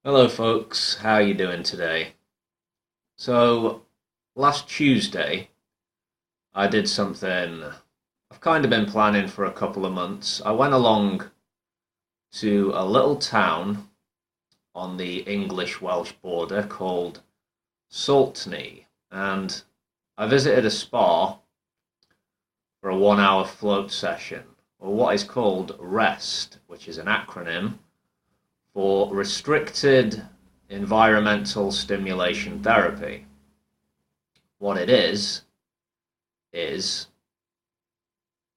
Hello folks, how are you doing today? So last Tuesday I did something I've kind of been planning for a couple of months. I went along to a little town on the English-Welsh border called Saltney, and I visited a spa for a 1 hour float session, or what is called R.E.S.T, which is an acronym for Restricted Environmental Stimulation Therapy. What it is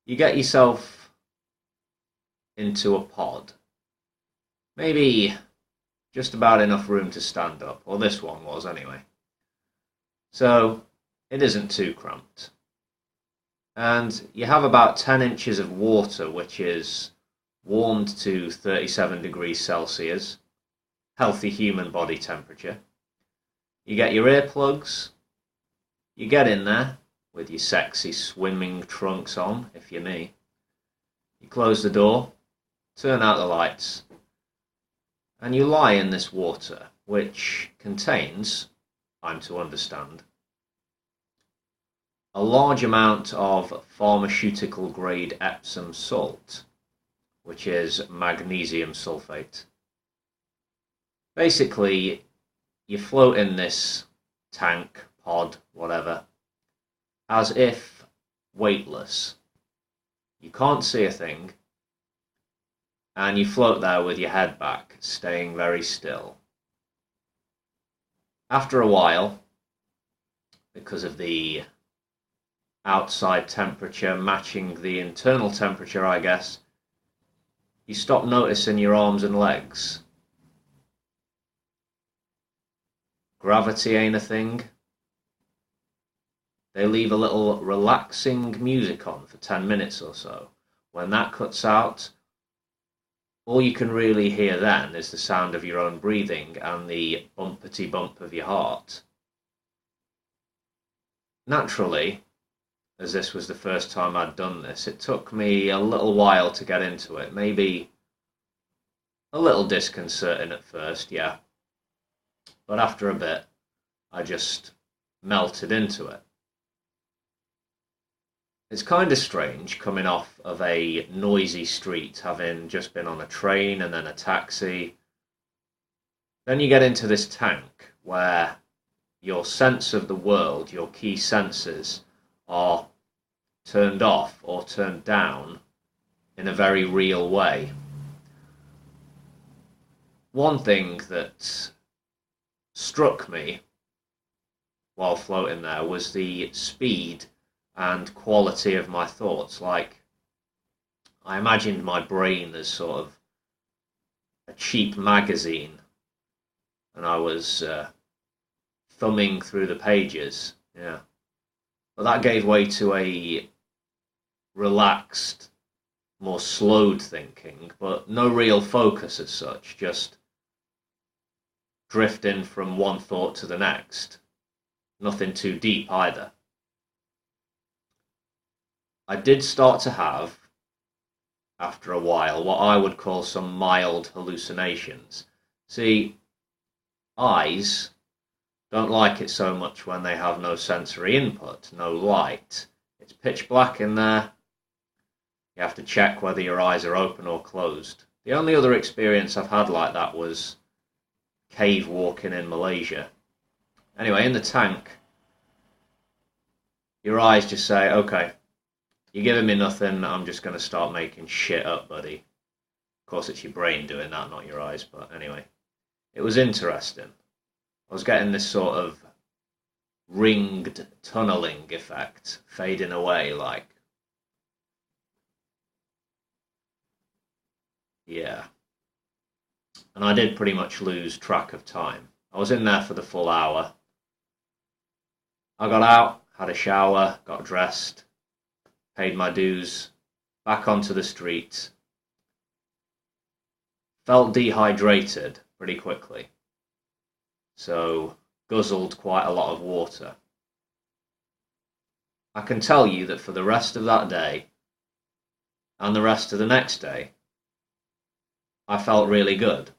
you get yourself into a pod, maybe just about enough room to stand up, or this one was anyway. So it isn't too cramped. And you have about 10 inches of water, which is warmed to 37 degrees Celsius, healthy human body temperature. You get your earplugs, you get in there with your sexy swimming trunks on, if you're me. You close the door, turn out the lights, and you lie in this water, which contains, I'm to understand, a large amount of pharmaceutical grade Epsom salt, which is magnesium sulfate. Basically, you float in this tank, pod, whatever, as if weightless. You can't see a thing, and you float there with your head back, staying very still. After a while, because of the outside temperature matching the internal temperature, I guess, you stop noticing your arms and legs. Gravity ain't a thing. They leave a little relaxing music on for 10 minutes or so. When that cuts out, all you can really hear then is the sound of your own breathing and the bumpety bump of your heart. Naturally, as this was the first time I'd done this, it took me a little while to get into it. Maybe a little disconcerting at first, yeah. But after a bit, I just melted into it. It's kind of strange coming off of a noisy street, having just been on a train and then a taxi. Then you get into this tank where your sense of the world, your key senses, are turned off or turned down in a very real way. One thing that struck me while floating there was the speed and quality of my thoughts. Like, I imagined my brain as sort of a cheap magazine, and I was thumbing through the pages, yeah. But that gave way to a relaxed, more slowed thinking, but no real focus as such, just drifting from one thought to the next. Nothing too deep either. I did start to have, after a while, what I would call some mild hallucinations. See, eyes don't like it so much when they have no sensory input, no light. It's pitch black in there. You have to check whether your eyes are open or closed. The only other experience I've had like that was cave walking in Malaysia. Anyway, in the tank, your eyes just say, okay, you're giving me nothing, I'm just going to start making shit up, buddy. Of course, it's your brain doing that, not your eyes, but anyway. It was interesting. I was getting this sort of ringed tunneling effect, fading away, like, yeah. And I did pretty much lose track of time. I was in there for the full hour. I got out, had a shower, got dressed, paid my dues, back onto the street. Felt dehydrated pretty quickly, so guzzled quite a lot of water. I can tell you that for the rest of that day and the rest of the next day, I felt really good.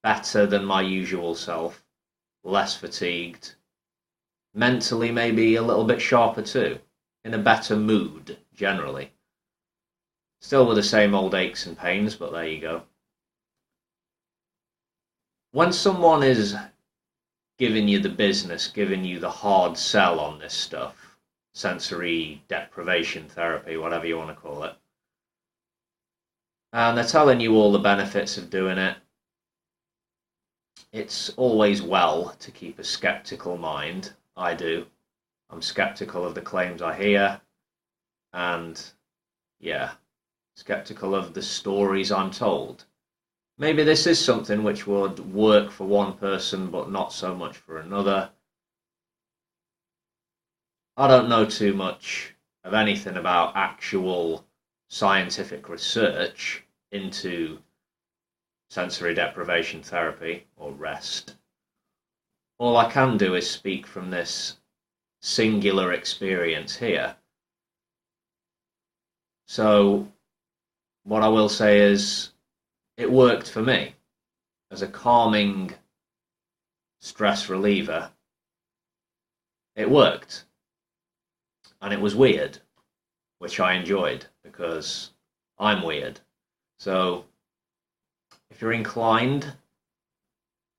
better than my usual self, less fatigued, mentally maybe a little bit sharper too, in a better mood generally. Still with the same old aches and pains, but there you go. When someone is giving you the business, giving you the hard sell on this stuff, sensory deprivation therapy, whatever you want to call it, and they're telling you all the benefits of doing it, it's always well to keep a skeptical mind. I do. I'm skeptical of the claims I hear, and yeah, skeptical of the stories I'm told. Maybe this is something which would work for one person but not so much for another. I don't know too much of anything about actual scientific research into sensory deprivation therapy, or R.E.S.T. All I can do is speak from this singular experience here. So what I will say is it worked for me as a calming stress reliever. It worked, and it was weird, which I enjoyed because I'm weird. So if you're inclined,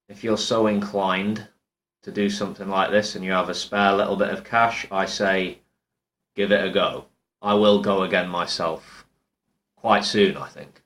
if you're so inclined to do something like this and you have a spare little bit of cash, I say give it a go. I will go again myself quite soon, I think.